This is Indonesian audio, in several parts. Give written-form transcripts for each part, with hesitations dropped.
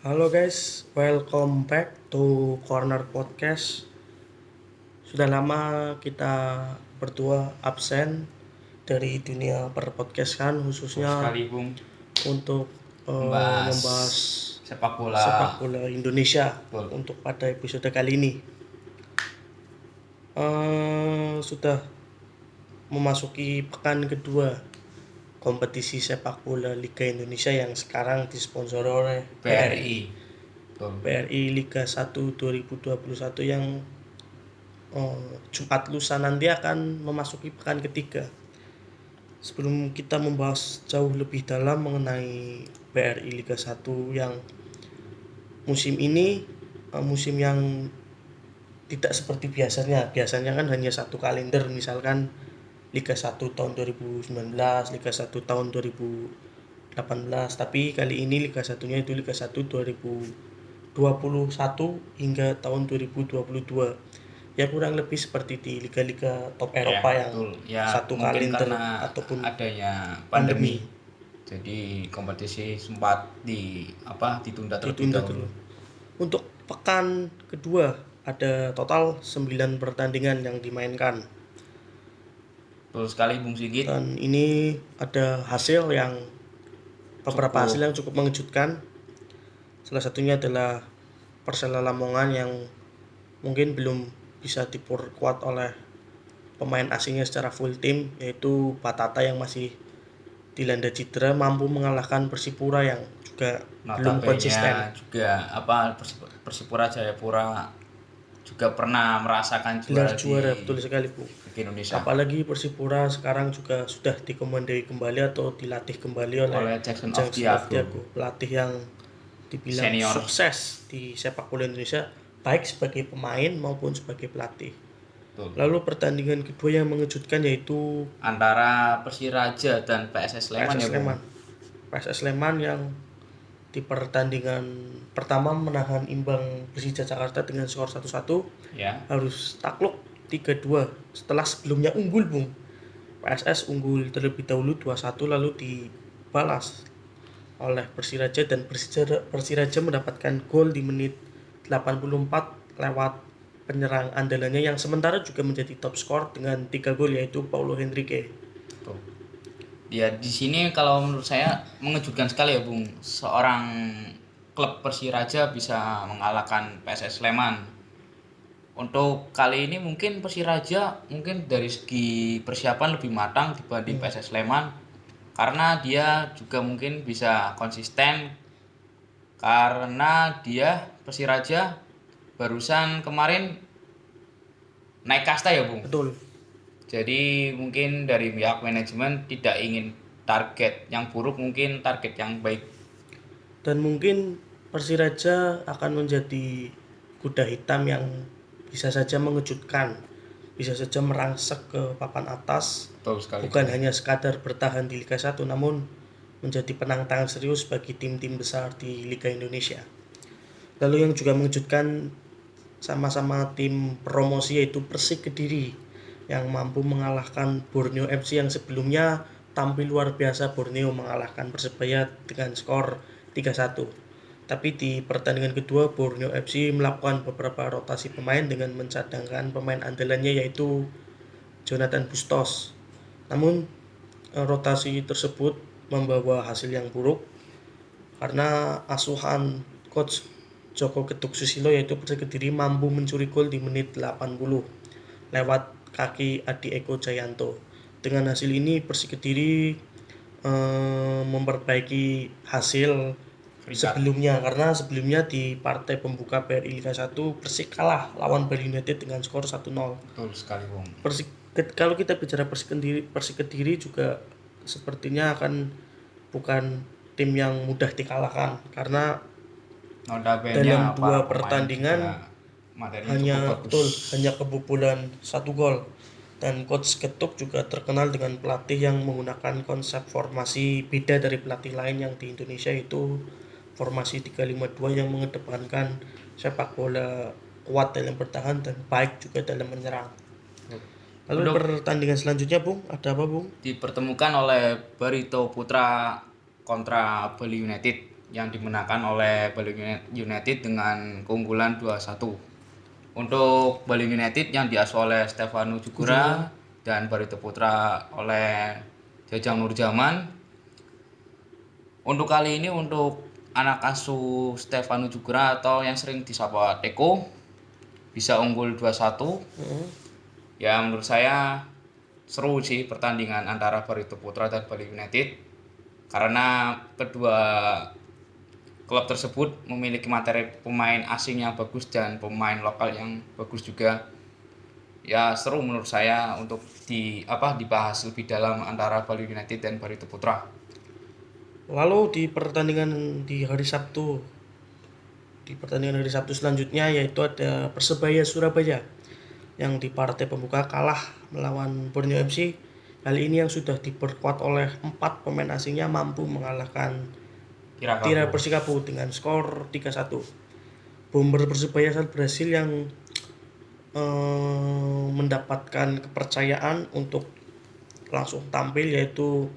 Halo guys, welcome back to Corner Podcast. Sudah lama kita berdua absen dari dunia perpodcastan, khususnya Sekali Bung untuk membahas membahas sepak sepak bola. bola Indonesia. Betul. Untuk pada episode kali ini sudah memasuki pekan kedua kompetisi sepak bola Liga Indonesia yang sekarang disponsori oleh BRI. Betul. BRI Liga 1 2021 yang Jumat lusa nanti akan memasuki pekan ketiga. Sebelum kita membahas jauh lebih dalam mengenai BRI Liga 1 yang musim ini musim yang tidak seperti biasanya. Biasanya kan hanya satu kalender, misalkan Liga 1 tahun 2019, Liga 1 tahun 2018, tapi kali ini Liga 1-nya itu Liga 1 2021 hingga tahun 2022. Ya kurang lebih seperti di liga-liga top Eropa yang betul. Ya, satu mungkin kalender karena ataupun adanya pandemi. Jadi kompetisi sempat ditunda terlebih Ditunda dahulu. dulu. Untuk pekan kedua ada total 9 pertandingan yang dimainkan. Betul sekali Bung Sigit. Dan ini ada beberapa hasil yang cukup mengejutkan. Salah satunya adalah Persela Lamongan yang mungkin belum bisa diperkuat oleh pemain asingnya secara full tim, yaitu Batata yang masih dilanda cedera mampu mengalahkan Persipura yang juga belum konsisten. Juga Persipura Jayapura juga pernah merasakan Gelar juara juara, betul sekali Bu. di Indonesia. Apalagi Persipura sekarang juga sudah dikomandoi kembali atau dilatih kembali oleh Jackson Ofdiago, pelatih yang dibilang Senior. sukses di sepak bola Indonesia baik sebagai pemain maupun sebagai pelatih. Betul. Lalu pertandingan kedua yang mengejutkan yaitu Antara Persiraja dan PSS Sleman. PSS Sleman yang di pertandingan pertama menahan imbang Persija Jakarta dengan skor 1-1, Ya. harus takluk 3-2 setelah sebelumnya unggul Bung. PSS unggul terlebih dahulu 2-1 lalu dibalas oleh Persiraja dan Persiraja mendapatkan gol di menit 84 lewat penyerang andalannya yang sementara juga menjadi top skor dengan 3 gol yaitu Paulo Henrique. Ya di sini kalau menurut saya mengejutkan sekali ya Bung, seorang klub Persiraja bisa mengalahkan PSS Sleman. Untuk kali ini mungkin Persiraja mungkin dari segi persiapan lebih matang dibanding PSS Sleman, karena dia juga mungkin bisa konsisten, karena dia Persiraja barusan kemarin naik kasta ya Bung. Betul. Jadi mungkin dari pihak manajemen tidak ingin target yang buruk, mungkin target yang baik. Dan mungkin Persiraja akan menjadi kuda hitam yang bisa saja mengejutkan, bisa saja merangsek ke papan atas. Betul sekali. Bukan hanya sekadar bertahan di Liga 1 namun menjadi penantang serius bagi tim-tim besar di Liga Indonesia. Lalu yang juga mengejutkan sama-sama tim promosi yaitu Persik Kediri yang mampu mengalahkan Borneo FC yang sebelumnya tampil luar biasa. Borneo mengalahkan Persebaya dengan skor 3-1. Tapi di pertandingan kedua Borneo FC melakukan beberapa rotasi pemain dengan mencadangkan pemain andalannya yaitu Jonathan Bustos. Namun rotasi tersebut membawa hasil yang buruk karena asuhan coach Joko Ketuk Susilo yaitu Persik Kediri mampu mencuri gol di menit 80 lewat kaki Adi Eko Jayanto. Dengan hasil ini Persik Kediri memperbaiki hasil sebelumnya, karena sebelumnya di partai pembuka BRI Liga 1 Persik kalah lawan Bali United dengan skor 1-0. Betul sekali Bung. Kalau kita bicara Persik Kediri juga sepertinya akan bukan tim yang mudah dikalahkan karena dalam 2 pertandingan hanya kebobolan 1 gol. Dan coach Ketuk juga terkenal dengan pelatih yang menggunakan konsep formasi beda dari pelatih lain yang di Indonesia, itu formasi 3-5-2 yang mengedepankan sepak bola kuat dalam bertahan dan baik juga dalam menyerang. Lalu pertandingan selanjutnya Bung, ada apa Bung? Dipertemukan oleh Barito Putra kontra Bali United. yang dimenangkan oleh Bali United dengan keunggulan 2-1. Untuk Bali United yang diasuh oleh Stefano Jugura dan Barito Putra oleh Jajang Nurjaman. Untuk kali ini untuk anak asuh Stefano Jugura atau yang sering disapa Teko bisa unggul 2-1. Ya menurut saya seru sih pertandingan antara Barito Putra dan Bali United karena kedua klub tersebut memiliki materi pemain asing yang bagus dan pemain lokal yang bagus juga. Ya seru menurut saya untuk dibahas lebih dalam antara Bali United dan Barito Putra. Lalu di pertandingan hari Sabtu selanjutnya yaitu ada Persebaya Surabaya yang di partai pembuka kalah melawan Borneo FC. Kali ini yang sudah diperkuat oleh 4 pemain asingnya mampu mengalahkan Tira Persikabo dengan skor 3-1. Bomber Persebaya asal Brasil yang mendapatkan kepercayaan untuk langsung tampil yaitu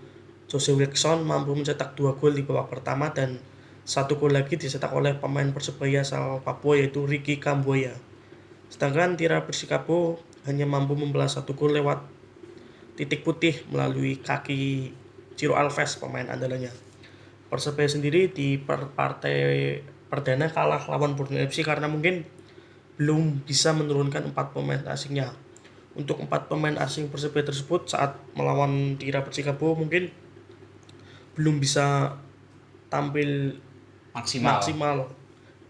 Jose Wilson mampu mencetak 2 gol di babak pertama dan 1 gol lagi dicetak oleh pemain Persebaya asal Papua yaitu Ricky Kambuaya. Sedangkan Tira Persikabo hanya mampu membalas 1 gol lewat titik putih melalui kaki Ciro Alves pemain andalannya. Persebaya sendiri di partai perdana kalah lawan Borneo FC karena mungkin belum bisa menurunkan 4 pemain asingnya. Untuk 4 pemain asing Persebaya tersebut saat melawan Tira Persikabo mungkin belum bisa tampil maksimal.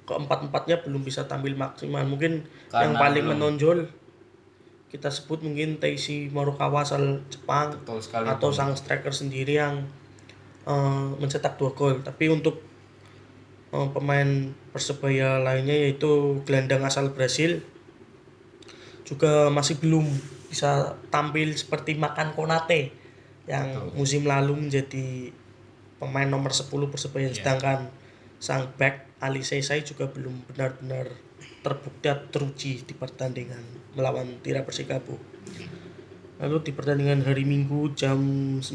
Keempat-empatnya belum bisa tampil maksimal. Mungkin Karena yang paling menonjol kita sebut mungkin Teishi Morikawa asal Jepang atau sang striker sendiri yang mencetak 2 gol. Tapi untuk pemain Persebaya lainnya yaitu gelandang asal Brasil juga masih belum bisa tampil seperti Makan Konate yang musim lalu menjadi pemain nomor 10 Persebaya. Sedangkan sang back Ali Seisai juga belum benar-benar terbukti teruji di pertandingan melawan Tira Persikabo. Lalu di pertandingan hari Minggu jam 9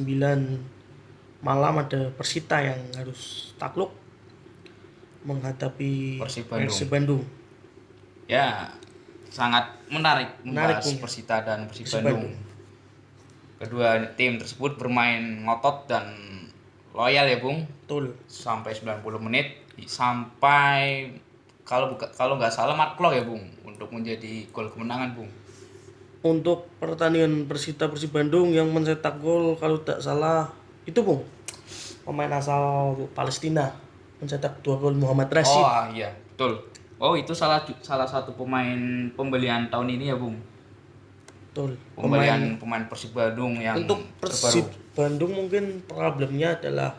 malam ada Persita yang harus takluk menghadapi Persib Bandung. Ya, sangat menarik membahas Persita dan Persib Bandung. Kedua tim tersebut bermain ngotot dan loyal ya, Bung. Betul. Sampai 90 menit sampai kalau nggak salah Mark Klok ya, Bung, untuk menjadi gol kemenangan, Bung. Untuk pertandingan Persita Persib Bandung yang mencetak gol kalau tidak salah itu, Bung, pemain asal Palestina mencetak 2 gol Muhammad Rashid. Oh iya, betul. Oh itu salah satu pemain pembelian tahun ini ya, Bung. Betul. Pembelian pemain Persib Bandung yang untuk Persib Bandung mungkin problemnya adalah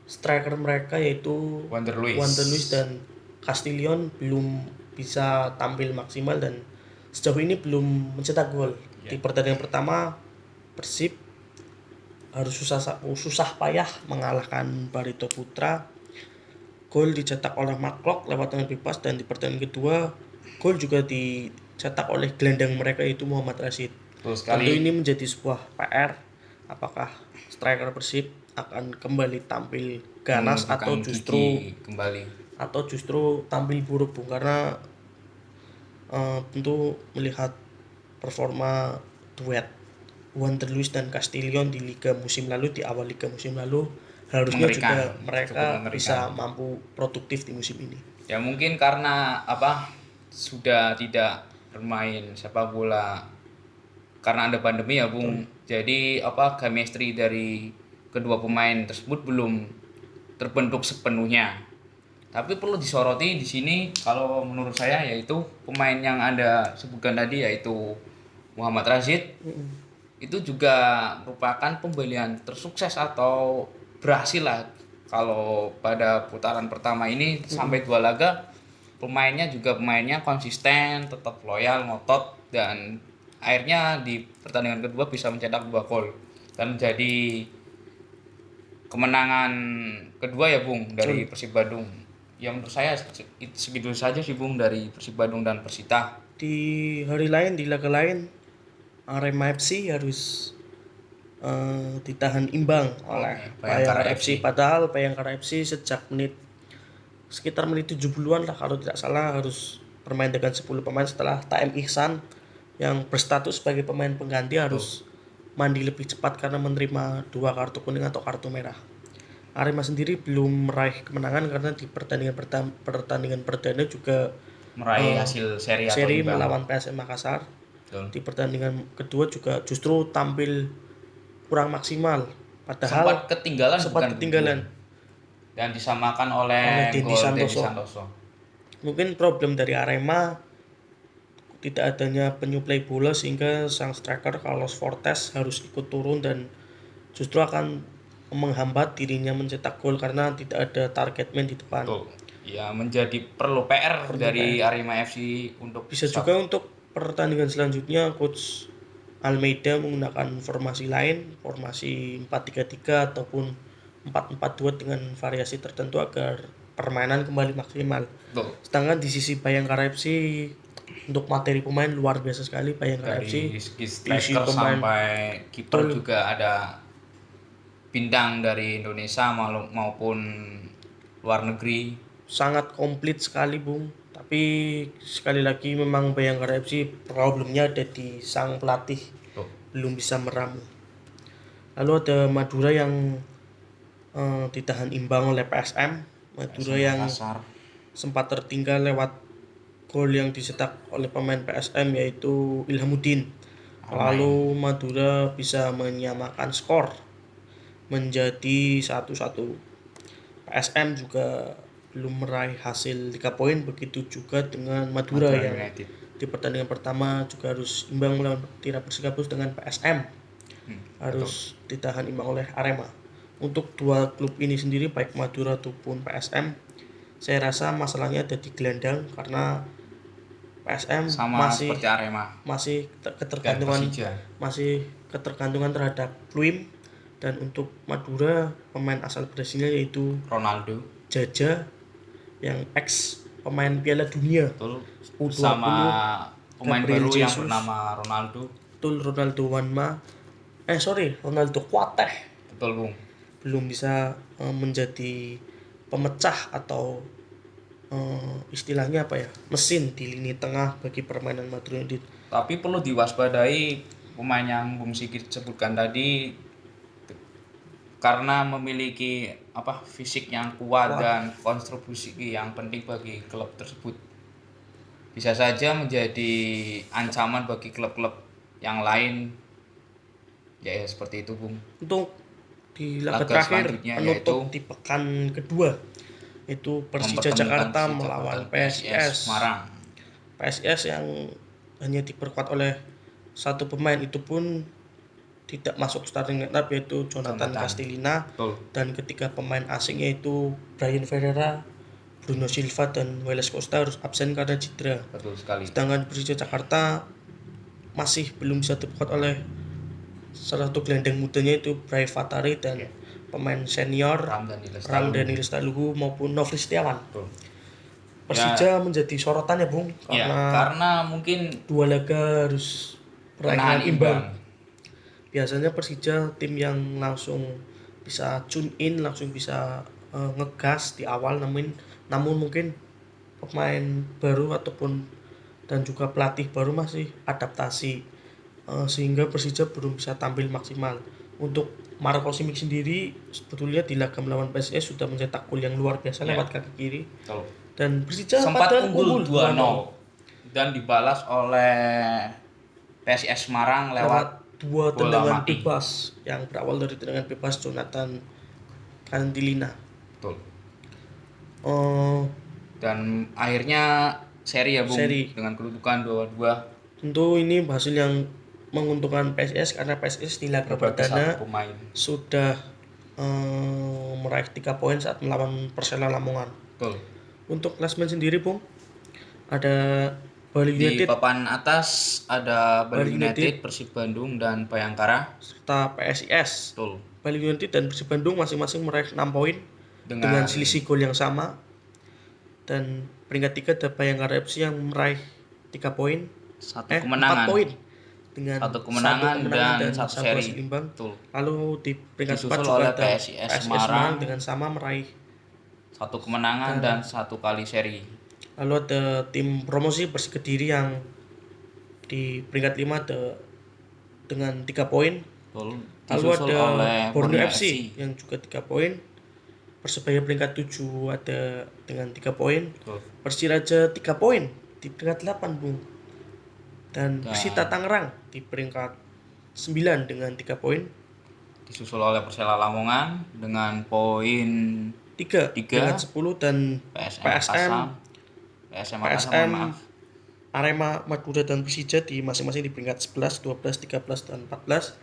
striker mereka yaitu Wander Luis dan Castillion belum bisa tampil maksimal dan sejauh ini belum mencetak gol. Di pertandingan pertama Persib harus susah payah mengalahkan Barito Putra. Gol dicetak oleh Mark Klok lewat tendangan bebas dan di pertandingan kedua gol juga dicetak oleh gelandang mereka yaitu Muhammad Rashid. Tentu ini menjadi sebuah PR. Apakah striker Persib akan kembali tampil ganas atau justru tampil buruk, Bung, karena tentu melihat performa duet Wander Luis dan Castillion di awal liga musim lalu harusnya juga mereka bisa mampu produktif di musim ini. Ya mungkin karena sudah tidak bermain sepak bola karena ada pandemi ya, Bung. Jadi chemistry dari kedua pemain tersebut belum terbentuk sepenuhnya. Tapi perlu disoroti di sini kalau menurut saya yaitu pemain yang Anda sebutkan tadi yaitu Muhammad Rashid. Itu juga merupakan pembelian tersukses atau berhasil lah kalau pada putaran pertama ini sampai 2 laga pemainnya konsisten, tetap loyal, ngotot dan akhirnya di pertandingan kedua bisa mencetak 2 gol dan menjadi kemenangan kedua ya, Bung, dari Persib Bandung. Ya menurut saya segitu saja sih, Bung, dari Persib Bandung dan Persita. Di hari lain, di laga lain, Arema FC harus ditahan imbang oleh Bayangkara Bayangkara FC. FC. Padahal Bayangkara FC sejak sekitar menit 70-an lah kalau tidak salah harus bermain dengan 10 pemain setelah Taim Ihsan yang berstatus sebagai pemain pengganti harus mandi lebih cepat karena menerima 2 kartu kuning atau kartu merah. Arema sendiri belum meraih kemenangan karena di pertandingan perdana juga Meraih hasil seri atau seri imbang. melawan PSM Makassar. Betul. Di pertandingan kedua juga justru tampil kurang maksimal. Padahal Sempat ketinggalan sempat ketinggalan dan disamakan oleh oleh Dendi gol Dendi Santoso. Santoso. Mungkin problem dari Arema tidak adanya penyuplai bola sehingga sang striker Carlos Fortes harus ikut turun dan justru akan menghambat dirinya mencetak gol karena tidak ada target man di depan. Betul. Ya menjadi perlu PR dari Arema FC untuk Bisa juga untuk pertandingan selanjutnya coach Almeida menggunakan formasi lain, formasi 4-3-3 ataupun 4-4-2 dengan variasi tertentu agar permainan kembali maksimal. Betul. Sedangkan di sisi Bayangkara FC untuk materi pemain luar biasa sekali Bayangkara Dari FC. segi striker sampai kiper juga ada bintang dari Indonesia maupun luar negeri. Sangat komplit sekali Bung, tapi sekali lagi memang Bayangkara FC problemnya ada di sang pelatih, belum bisa meramu. Lalu ada Madura yang ditahan imbang oleh PSM. Madura yang Makassar. sempat tertinggal lewat gol yang dicetak oleh pemain PSM yaitu Ilhamuddin. Lalu Madura bisa menyamakan skor menjadi 1-1. PSM juga belum meraih hasil 3 poin, begitu juga dengan Madura yang United. di pertandingan pertama juga harus imbang melawan Tira Persikabus dengan PSM. Harus ditahan imbang oleh Arema. Untuk dua klub ini sendiri baik Madura ataupun PSM, saya rasa masalahnya ada di gelandang karena PSM Sama seperti Arema. masih ketergantungan terhadap Pluim, dan untuk Madura pemain asal Brasilia yaitu Ronaldo. Jaja yang ex pemain Piala Dunia Betul. U20, Sama pemain Gabriel baru yang Jesus. bernama Ronaldo. betul Ronaldo Kuateh Betul Bung. belum bisa menjadi pemecah atau istilahnya mesin di lini tengah bagi permainan Madura United. Tapi perlu diwaspadai pemain yang Bung Sigit sebutkan tadi karena memiliki fisik yang kuat dan kontribusi yang penting bagi klub tersebut. Bisa saja menjadi ancaman bagi klub-klub yang lain. Ya seperti itu Bung. Untuk di laga Laga terakhir selanjutnya penutup di pekan kedua itu Persija Jakarta melawan PSIS Semarang. PSIS yang hanya diperkuat oleh satu pemain, itu pun tidak masuk starting lineup yaitu Jonathan Castellina. Betul. Dan ketiga pemain asing yaitu Brian Ferreira, Bruno Silva dan Welles Costa harus absen karena cedera. Betul sekali. Sedangkan Persija Jakarta masih belum bisa diperkuat oleh salah satu gelandang mudanya itu Bray Fatari dan pemain senior Ramdhani Lestaluhu maupun Nofri Setiawan. Betul. Persija menjadi sorotan ya Bung, karena mungkin 2 laga harus menahan imbang. Biasanya Persija tim yang langsung bisa tune in, langsung bisa ngegas di awal, namun mungkin pemain baru ataupun dan juga pelatih baru masih adaptasi sehingga Persija belum bisa tampil maksimal. Untuk Marco Simic sendiri sebetulnya di laga melawan PSIS sudah mencetak gol yang luar biasa lewat kaki kiri. Betul. Dan Persija sempat unggul 2-0 dan dibalas oleh PSIS Semarang lewat 2 tendangan bebas yang berawal dari tendangan bebas Jonathan Castellina. Betul. Dan akhirnya seri ya Bung, dengan kedudukan 2-2. Tentu ini hasil yang menguntungkan PSIS karena PSIS di laga perdana sudah meraih 3 poin saat melawan Persela Lamongan. Betul. Untuk klasmen sendiri Bung, ada Bali United di papan atas ada Bali United, Persib Bandung dan Bayangkara serta PSIS. Betul. Bali United dan Persib Bandung masing-masing meraih 6 poin dengan selisih gol yang sama. Dan peringkat 3 ada Bayangkara FC yang meraih 3 poin. 1 kemenangan. 4 poin. dengan Satu kemenangan dan satu satu seri. hasil imbang. Betul. Lalu di peringkat 4 Disusul juga oleh ada PSIS PSIS Semarang. Semarang dengan sama meraih. Satu kemenangan dan satu kali seri. Lalu ada tim promosi Persik Kediri yang di peringkat 5 ada dengan 3 poin. Betul. Lalu Disusul ada oleh Borneo Borneo FC yang juga 3 poin. Persebaya peringkat 7 ada dengan 3 poin. Betul. Persiraja 3 poin di peringkat 8, Bung. Dan Persita Tangerang di peringkat 9 dengan 3 poin. Disusul oleh Persela Lamongan dengan poin 3 peringkat 10 dan PSM PSM, Arema, Madura dan Persija di masing-masing di peringkat 11, 12, 13 dan 14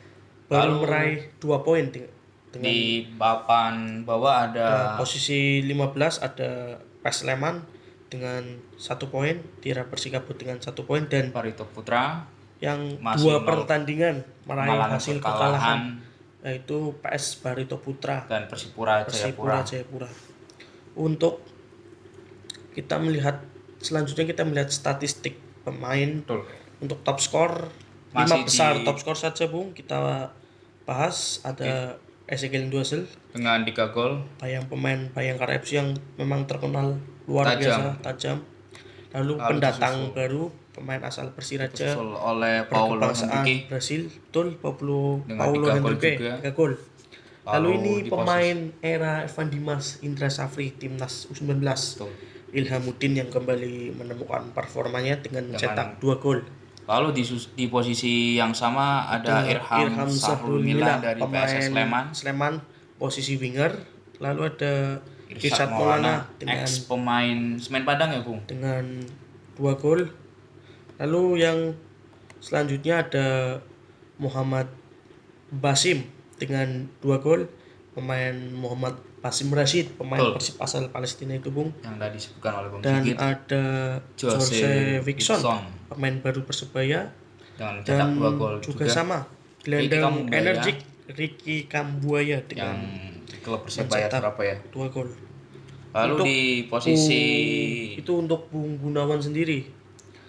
baru meraih 2 poin dengan di papan bawah ada posisi 15 ada PES Sleman dengan 1 poin, Tira Persikabo dengan 1 poin, dan Barito Putra yang masih 2 pertandingan meraih hasil kekalahan yaitu PS Barito Putra dan Persipura Jayapura. Untuk kita melihat selanjutnya, kita melihat statistik pemain. Betul. Untuk top skor 5 besar top skor saja, Bung, kita bahas. Ada Ezekiel Nduasel dengan 3 gol, Bayangkara FC yang memang terkenal luar biasa tajam. Lalu pendatang baru pemain asal Persiraja oleh Paulo Henrique Brasil, Paulo Henrique 3 gol. Lalu ini pemain era Evan Dimas, Indra Safri timnas U19, Ilhamuddin yang kembali menemukan performanya dengan mencetak 2 gol. Lalu di posisi yang sama ada Irham Sahrul Milan dari PSS Sleman, posisi winger. Lalu ada Irsyad Maulana dengan ex pemain Semen Padang ya, Bung, dengan 2 gol. Lalu yang selanjutnya ada Muhammad Basim dengan 2 gol. Pemain Muhammad Basim Rashid, pemain Persib asal Palestina itu, Bung, yang tadi disebutkan oleh Bung dan Sigit. ada Jose Wixon, pemain baru Persebaya dengan mencetak 2 gol juga sama. Gelandang energik Ricky Kambuaya dengan klub Persebaya Surabaya 2 gol. Lalu di posisi itu untuk Bung Gunawan sendiri,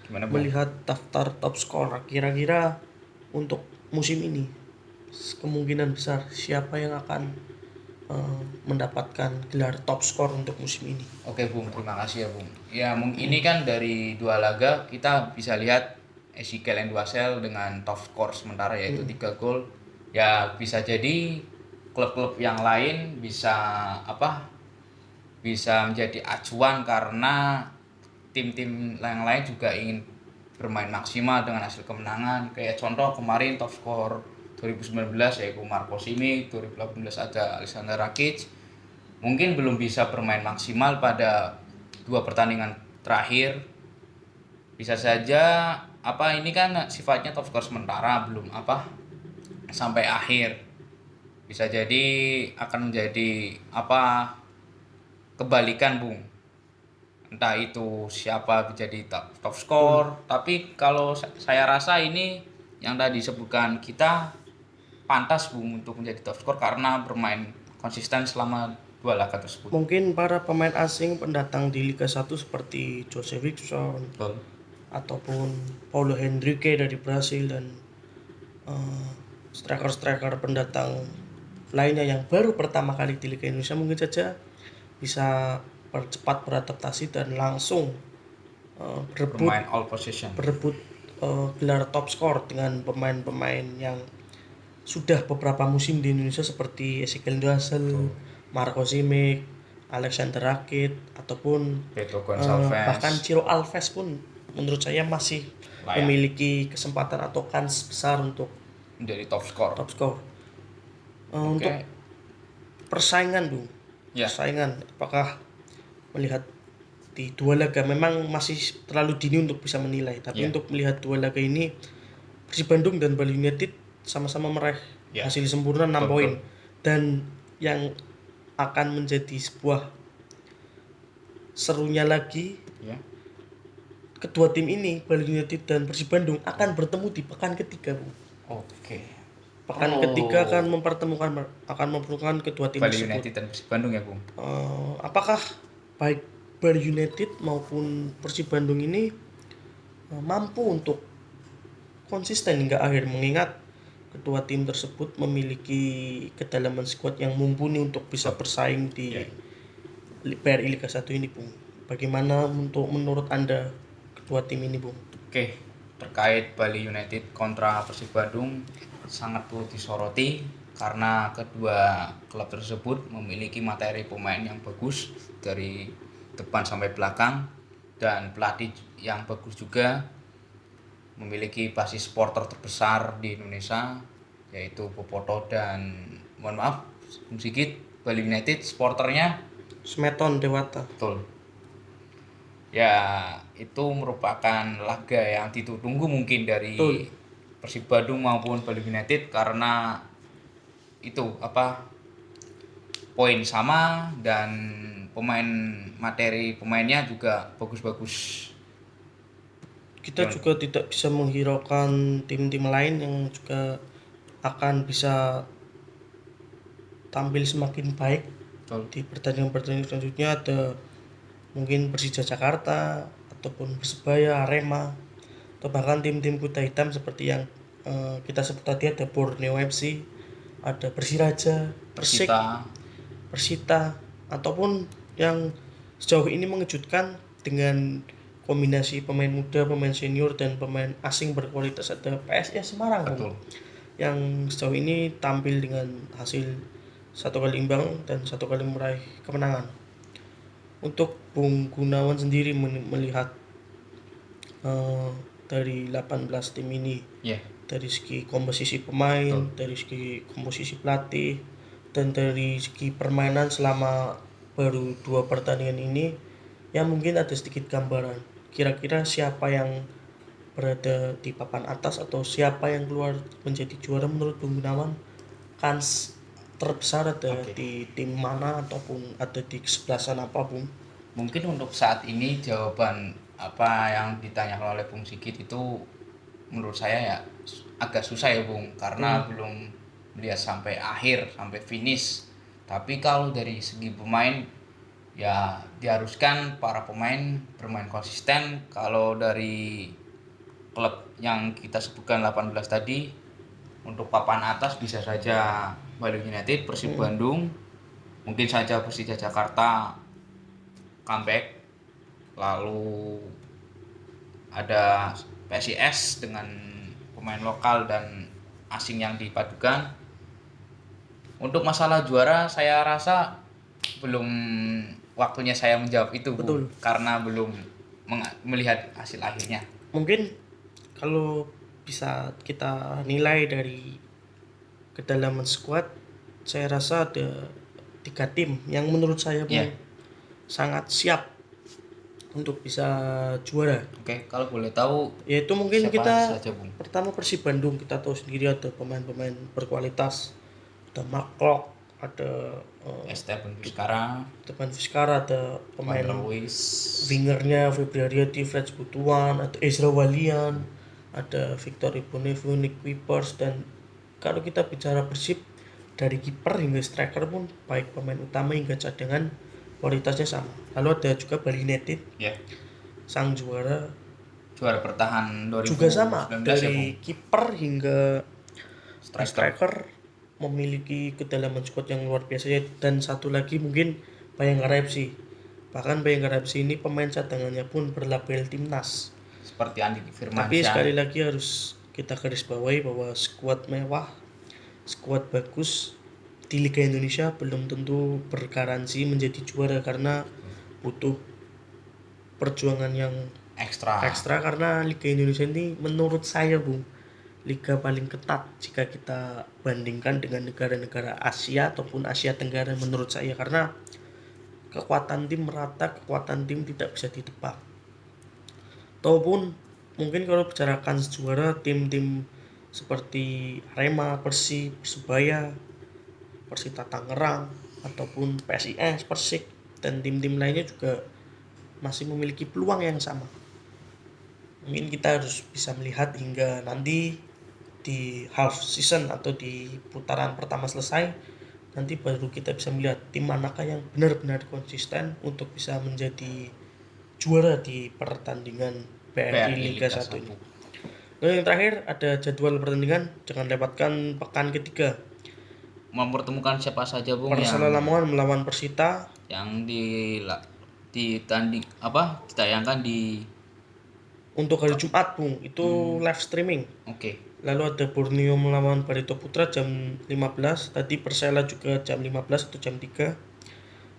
gimana, Bung? Melihat daftar top skor, kira-kira untuk musim ini kemungkinan besar siapa yang akan mendapatkan gelar top skor untuk musim ini? Oke, Bung, terima kasih ya, Bung. Ya, ini kan dari 2 laga kita bisa lihat Ezekiel Nduasel dengan top skor sementara yaitu 3 gol. Ya, bisa jadi klub-klub yang lain bisa menjadi acuan karena tim-tim yang lain juga ingin bermain maksimal dengan hasil kemenangan. Kayak contoh kemarin top skor 2019 yaitu Marco Simic, 2018 ada Alexander Rakic. Mungkin belum bisa bermain maksimal pada 2 pertandingan terakhir. Bisa saja ini kan sifatnya top skor sementara, belum sampai akhir. Bisa jadi akan menjadi kebalikan, Bung. Entah itu siapa menjadi top skor, tapi kalau saya rasa ini yang tadi disebutkan kita pantas, Bung, untuk menjadi top skor karena bermain konsisten selama 2 laga tersebut. Mungkin para pemain asing pendatang di Liga 1 seperti Jose Wixon ataupun Paulo Henrique dari Brasil dan striker-striker pendatang lainnya yang baru pertama kali di Liga Indonesia mungkin saja bisa cepat beradaptasi dan langsung berebut gelar top skor dengan pemain-pemain yang sudah beberapa musim di Indonesia seperti Ezekiel Nduasel, Marco Simic, Alexander Rakic ataupun bahkan Ciro Alves pun menurut saya masih memiliki kesempatan atau kans besar untuk menjadi top skor. Untuk persaingan, Bung. Persaingan, apakah melihat di 2 laga memang masih terlalu dini untuk bisa menilai, tapi untuk melihat 2 laga ini Persib Bandung dan Bali United sama-sama meraih hasil sempurna 6 poin. Dan yang akan menjadi sebuah serunya lagi, kedua tim ini, Bali United dan Persib Bandung, akan bertemu di pekan ketiga, Bung. Pekan ketiga akan mempertemukan kedua tim Bali tersebut. United dan Persib Bandung ya, Bung. Apakah baik Bali United maupun Persib Bandung ini mampu untuk konsisten hingga akhir, mengingat kedua tim tersebut memiliki kedalaman skuad yang mumpuni untuk bisa bersaing di Ya. BRI Liga 1 ini, Bung. Bagaimana menurut Anda kedua tim ini, Bung? Oke, terkait Bali United kontra Persib Bandung sangat perlu disoroti karena kedua klub tersebut memiliki materi pemain yang bagus dari depan sampai belakang dan pelatih yang bagus juga, memiliki basis supporter terbesar di Indonesia yaitu Boboto dan mohon maaf Bung Sigit, Bali United supporternya Smeton Dewata. betul. Ya, itu merupakan laga yang ditunggu mungkin dari Betul. Persib Bandung maupun Bali United karena itu poin sama dan materi pemainnya juga bagus-bagus. Kita juga tidak bisa menghiraukan tim-tim lain yang juga akan bisa tampil semakin baik Betul. di pertandingan-pertandingan selanjutnya. Ada mungkin Persija Jakarta ataupun Persebaya, Arema, atau bahkan tim-tim kuda hitam seperti yang kita sebut tadi, ada Borneo FC, ada Persiraja, Persik, Persita, Persita, ataupun yang sejauh ini mengejutkan dengan kombinasi pemain muda, pemain senior, dan pemain asing berkualitas, ada PSIS Semarang, Bung, betul. yang sejauh ini tampil dengan hasil 1 kali imbang dan 1 kali meraih kemenangan. Untuk Bung Gunawan sendiri melihat dari 18 tim ini, Ya, dari segi komposisi pemain, dari segi komposisi pelatih, dan dari segi permainan selama baru 2 pertandingan ini, ya mungkin ada sedikit gambaran kira-kira siapa yang berada di papan atas atau siapa yang keluar menjadi juara menurut Bung Gunawan. Kans terbesar ada di tim mana ataupun ada di kesebelasan apa, Bung? mungkin untuk saat ini jawaban apa yang ditanyakan oleh Bung Sigit itu menurut saya ya agak susah ya Bung, karena belum melihat sampai akhir, sampai finish. Tapi kalau dari segi pemain ya diharuskan para pemain bermain konsisten. Kalau dari klub yang kita sebutkan 18 tadi, untuk papan atas bisa saja Bali United, Persib Bandung, mungkin saja Persija Jakarta comeback, lalu ada PSIS dengan pemain lokal dan asing yang dipadukan. Untuk masalah juara saya rasa belum waktunya saya menjawab itu, Betul. Bu, karena belum melihat hasil akhirnya. Mungkin kalau bisa kita nilai dari kedalaman skuad, saya rasa ada 3 tim yang menurut saya Bung, sangat siap untuk bisa juara. Oke, kalau boleh tahu Yaitu mungkin siapa kita saja, Bung? pertama Persib Bandung, kita tahu sendiri ada pemain-pemain berkualitas, ada Mark, ada Esteban Vizcara, ada pemain Luis, wingernya Febri Haryadi, Freds Butuan, ada Ezra Walian, ada Victor Ibonevo, Nick Wipers. Dan kalau kita bicara Persib, dari kiper hingga striker pun baik pemain utama hingga cadangan kualitasnya sama. Lalu ada juga Bali United, ya, sang juara bertahan 2019 juga sama, ya, Bung. dari kiper hingga Striker. striker memiliki kedalaman squad yang luar biasa. Dan satu lagi mungkin Bayangkara FC. Bahkan Bayangkara FC ini pemain cadangannya pun berlabel timnas. Seperti Andi Firmansyah. Tapi sekali lagi harus kita garis bawahi bahwa squad mewah, squad bagus di Liga Indonesia belum tentu bergaransi menjadi juara, karena butuh perjuangan yang ekstra karena Liga Indonesia ini menurut saya Bung, liga paling ketat jika kita bandingkan dengan negara-negara Asia ataupun Asia Tenggara menurut saya, karena kekuatan tim merata, kekuatan tim tidak bisa ditebak. Ataupun mungkin kalau bicarakan juara, tim-tim seperti Arema, Persib, Persebaya, Persita Tangerang, ataupun PSIS, Persik, dan tim-tim lainnya juga masih memiliki peluang yang sama. Mungkin kita harus bisa melihat hingga nanti di half season atau di putaran pertama selesai, nanti baru kita bisa melihat tim manakah yang benar-benar konsisten untuk bisa menjadi juara di pertandingan BRI Liga 1 ini. Lalu yang terakhir ada jadwal pertandingan, jangan lewatkan pekan ketiga. Mempertemukan siapa saja Bung Persela Lamongan melawan Persita yang ditayangkan di untuk hari Jumat Bung, itu live streaming. oke. Lalu ada Borneo melawan Barito Putra jam 15. Tadi Persela juga jam 15 atau jam 3.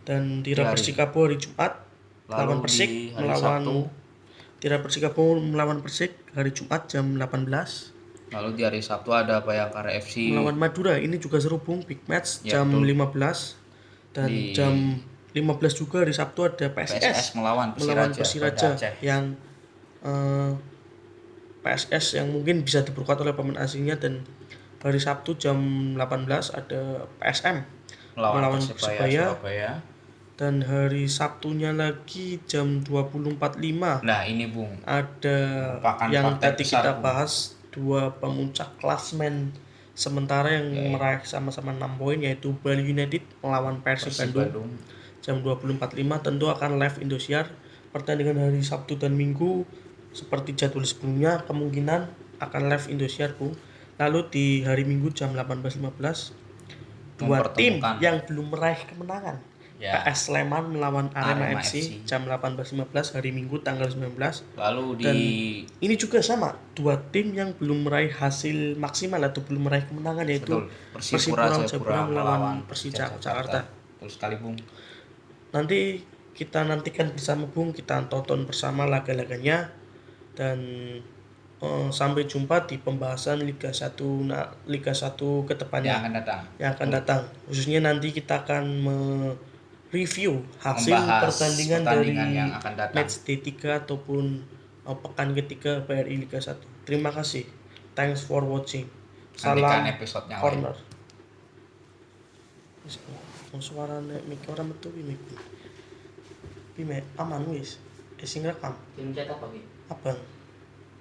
Dan Tira Persikabo hari Jumat lawan Lalu Persik di hari Sabtu, melawan Tira Persikabo melawan Persik hari Jumat jam 18. lalu di hari Sabtu ada Bayangkara FC Melawan Madura, ini juga seru Bung, big match Ya, jam betul. 15. Dan jam 15 juga hari Sabtu ada PSS melawan melawan Persiraja Persiraja Banda Aceh. yang PSS yang mungkin bisa diperkuat oleh pemain asingnya. Dan hari Sabtu jam 18 ada PSM melawan Persebaya. Surabaya. Dan hari Sabtunya lagi jam 20.45 Nah ini Bung, ada merupakan yang partai tadi besar, kita Bung. bahas, dua pemuncak klasmen sementara yang meraih sama-sama 6 poin, yaitu Bali United melawan Persib Bandung jam 20.45. Tentu akan live Indosiar. Pertandingan hari Sabtu dan Minggu seperti jadwal sebelumnya kemungkinan akan live Indosiar Bung. Lalu di hari Minggu jam 18.15 dua tim Mempertemukan. yang belum meraih kemenangan, Ya. PS Sleman melawan Arema Arema FC FC. jam 18.15 hari Minggu tanggal 19. Lalu Dan ini juga sama, dua tim yang belum meraih hasil maksimal atau belum meraih kemenangan, yaitu Persipura Jayapura melawan Persija Jakarta. Terus sekali Bung. Nanti kita nantikan bersama Bung, kita tonton bersama laga-laganya. Dan sampai jumpa di pembahasan Liga 1 Liga 1 ke depannya yang akan datang. Khususnya nanti kita akan review hasil Membahas pertandingan pertandingan dari yang akan datang. match day 3 ataupun pekan ketiga BRI Liga 1. Terima kasih. Thanks for watching. Nantikan Salam episode yang corner. Suarane mikir ora metu iki. Pi aman wis. Sing rekam. Tim cetak apa? Abang.